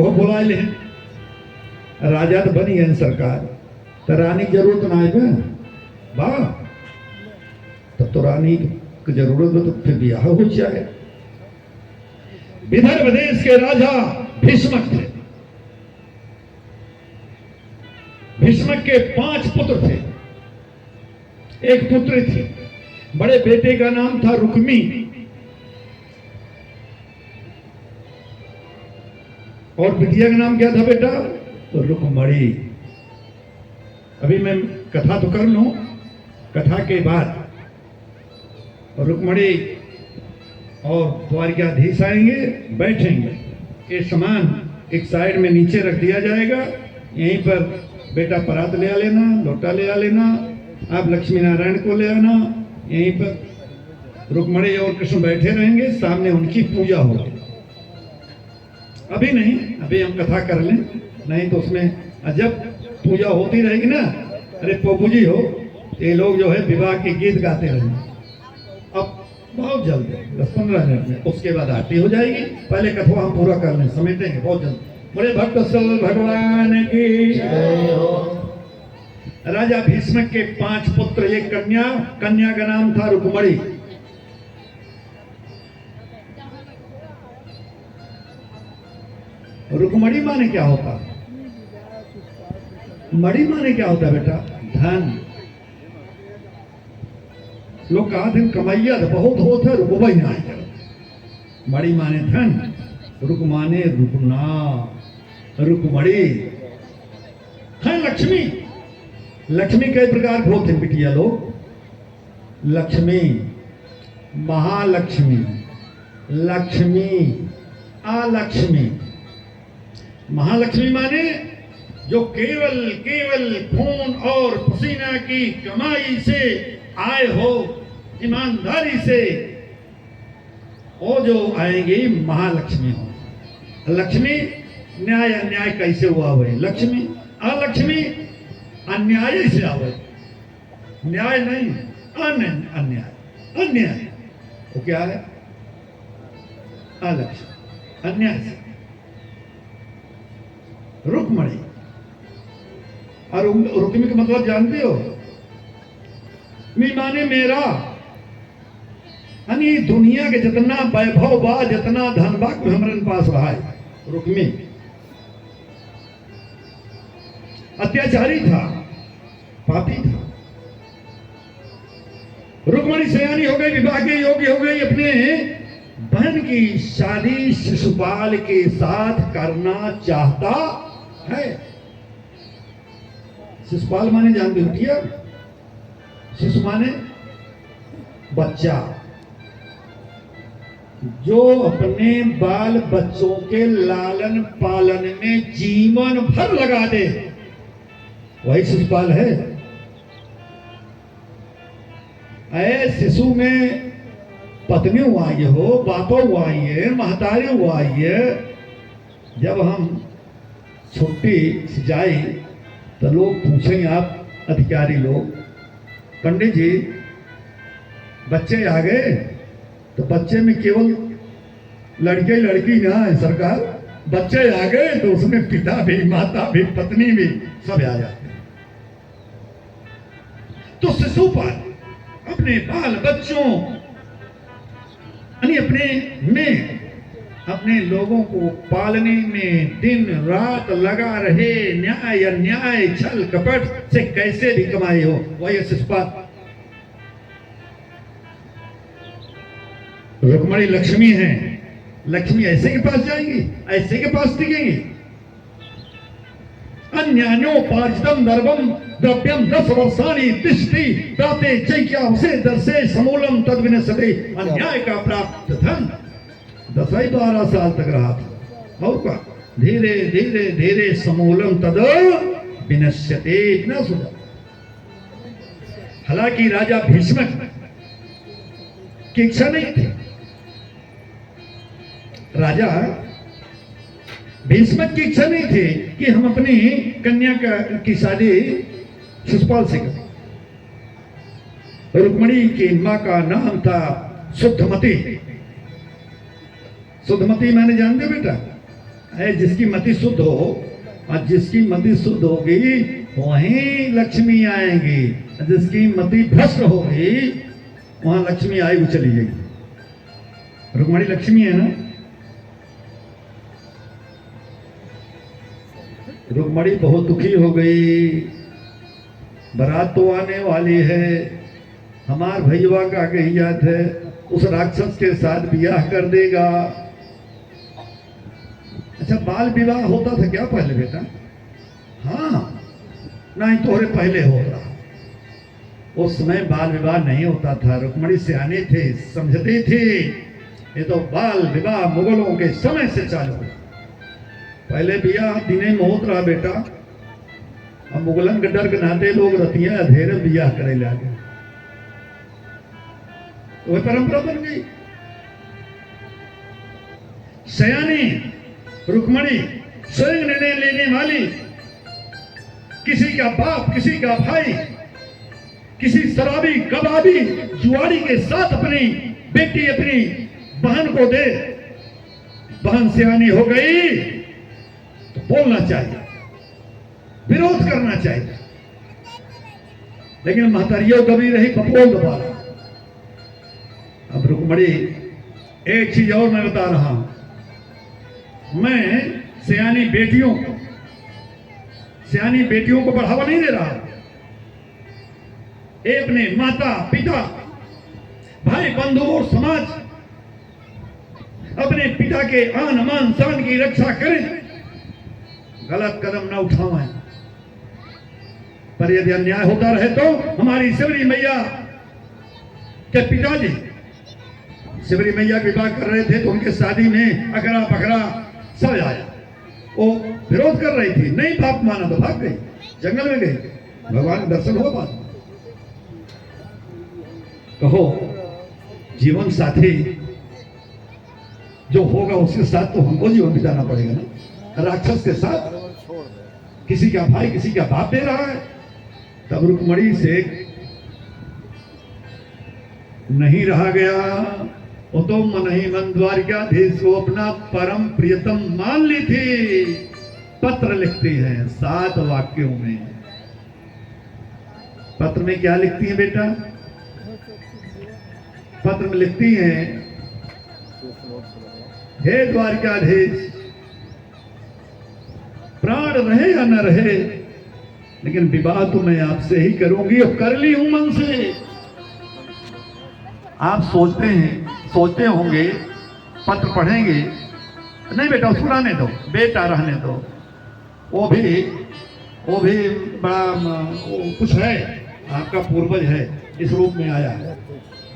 वो बुला ले राजा तो बनी है सरकार तो रानी की जरूरत ना है वाह तब तो रानी की जरूरत हो तो फिर ब्याह हो जाए। विदर्भ देश के राजा भीष्मक थे। भीष्मक के 5 पुत्र थे, एक पुत्री थी। बड़े बेटे का नाम था रुक्मी और बिटिया का नाम क्या था बेटा? तो रुक्मणी। अभी मैं कथा तो कर लूं, कथा के बाद रुक्मणी और द्वारिकाधीश आएंगे, बैठेंगे। ये सामान एक साइड में नीचे रख दिया जाएगा। यहीं पर बेटा परात ले आ लेना, लोटा ले आ लेना, आप लक्ष्मी नारायण को ले आना। यहीं पर रुक्मणी और कृष्ण बैठे रहेंगे, सामने उनकी पूजा होगी। अभी नहीं, अभी हम कथा कर लें, नहीं तो उसमें जब पूजा होती रहेगी ना, अरे पोपू जी हो, ये लोग जो है विवाह के गीत गाते रहेंगे। अब बहुत जल्द 10-15 मिनट में उसके बाद आरती हो जाएगी। पहले कथा हम पूरा कर लें, समेटेंगे बहुत जल्द। बड़े भक्त सल भगवान की जय हो। राजा भीष्मक के 5 पुत्र, एक कन्या, कन्या का नाम था रुक्मणी। रुक्मणी माने क्या होता? मणि माने क्या होता बेटा? धन। लोग कहा थे कमैया बहुत होता, रुकबई ना। मणि माने धन, रुक माने रुकना, रुक्मणी है लक्ष्मी। लक्ष्मी कई प्रकार के होते बिटिया लोग। लक्ष्मी, महालक्ष्मी, लक्ष्मी, अलक्ष्मी। महालक्ष्मी माने जो केवल केवल खून और पसीना की कमाई से आए हो, ईमानदारी से, वो जो आएंगी महालक्ष्मी हो। लक्ष्मी न्याय अन्याय कैसे हुआ हुए लक्ष्मी। अलक्ष्मी अन्याय से आवे, न्याय नहीं, अन्याय। अन्याय वो क्या है? अलक्ष्मी, अन्याय से। रुक्मणी और रुक्मी का मतलब जानते हो? मी माने मेरा, यानी दुनिया के जितना वैभव बा, जितना धन बा हमरन पास रहा है। रुक्मी अत्याचारी था, पापी था। रुक्मणी सयानी हो गई, विवाह के योग्य हो गई। अपने बहन की शादी शिशुपाल के साथ करना चाहता है। शिशुपाल माने जानते हो क्या? शिशु माने बच्चा, जो अपने बाल बच्चों के लालन पालन में जीवन भर लगा दे, वही शिशुपाल है। ऐ शिशु में पत्नी हुआ ये हो, बापा हुआ ये, महतारी हुआ ये। जब हम छुट्टी से जाए तो लोग पूछेंगे, आप अधिकारी लोग, पंडित जी बच्चे आ गए? तो बच्चे में केवल लड़के लड़की ना है सरकार, बच्चे आ गए तो उसमें पिता भी, माता भी, पत्नी भी सब आ जाते हैं। तो शिशुपाल अपने बाल बच्चों यानी अपने लोगों को पालने में दिन रात लगा रहे। न्याय अन्याय छल कपट से कैसे भी कमाई हो, वही शिशुपाल। रुक्मणी लक्ष्मी है। लक्ष्मी ऐसे के पास जाएंगी, ऐसे के पास टिकेंगी। अन्यान्योपार्जितम दर्भम द्रव्यम 10 वर्षाणि तिष्ठति प्राते चैक्या उसे दर्शे समूलम तद्विनश्यते। अन्याय का प्राप्त धन 10-12 साल तक रहा था, और क्या धीरे धीरे धीरे समूलम तद विनश्यते, इतना सुना। हालांकि राजा भीष्मक की इच्छा नहीं थी। राजा भीष्मक की इच्छा नहीं थी कि हम अपनी कन्या की शादी शिशुपाल से करें। रुक्मणी की मां का नाम था शुद्धमती। शुद्धमती माने जानते बेटा? है जिसकी मति शुद्ध हो, और जिसकी मति शुद्ध होगी वहीं लक्ष्मी आएंगी, जिसकी मति भ्रष्ट होगी वहां लक्ष्मी आएगी चली जाएगी। रुक्मणी लक्ष्मी है ना। रुक्मणी बहुत दुखी हो गई, बारात तो आने वाली है, हमार भैया का कहिया थे उस राक्षस के साथ ब्याह कर देगा। अच्छा, बाल विवाह होता था क्या पहले बेटा? हाँ, नहीं तोहरे पहले होता। उस समय बाल विवाह नहीं होता था। रुक्मणी सियाने थे, समझते थे। ये तो बाल विवाह मुगलों के समय से चालू है। पहले बिया दिने में होत रहा बेटा, अब मुगलन के डर के नाते लोग रतिया अधेरे बिया करे लागे, तो वह परंपरा बन गई। सयानी रुक्मणी स्वयं निर्णय लेने वाली, किसी का बाप, किसी का भाई, किसी शराबी कबाबी जुआरी के साथ अपनी बेटी अपनी बहन को दे। बहन सियानी हो गई तो बोलना चाहिए, विरोध करना चाहिए, लेकिन महतरियों कभी रही बपोल दोबारा। अब रुक्मणी एक चीज और मैं बता रहा हूं, मैं सियानी बेटियों को बढ़ावा नहीं दे रहा। ये अपने माता पिता भाई बंधु और समाज अपने पिता के आन मान शान की रक्षा करें, गलत कदम न उठाएं। पर यदि अन्याय होता रहे तो हमारी शिवरी मैया के पिताजी शिवरी मैया विवाह कर रहे थे तो उनके शादी में अकरा पकड़ा सब आया। वो विरोध कर रही थी, नहीं बाप माना तो भाग गई, जंगल में गई, भगवान दर्शन हो बात। कहो जीवन साथी जो होगा उसके साथ तो हमको जीवन बिताना पड़ेगा ना। राक्षस के साथ किसी का भाई किसी का बाप दे रहा है। तब रुक्मणी से नहीं रहा गया, वो तो मन ही मन द्वारिकाधीश को अपना परम प्रियतम मान ली थी। पत्र लिखती हैं 7 वाक्यों में। पत्र में क्या लिखती हैं बेटा? पत्र में लिखती हैं, हे द्वारिकाधीश, प्राण रहे या न रहे, लेकिन विवाह तो मैं आपसे ही करूंगी और कर ली हूं मन से। आप सोचते होंगे पत्र पढ़ेंगे, नहीं बेटा उसको रहने दो, बेटा रहने दो, वो भी बड़ा वो कुछ है, आपका पूर्वज है, इस रूप में आया है।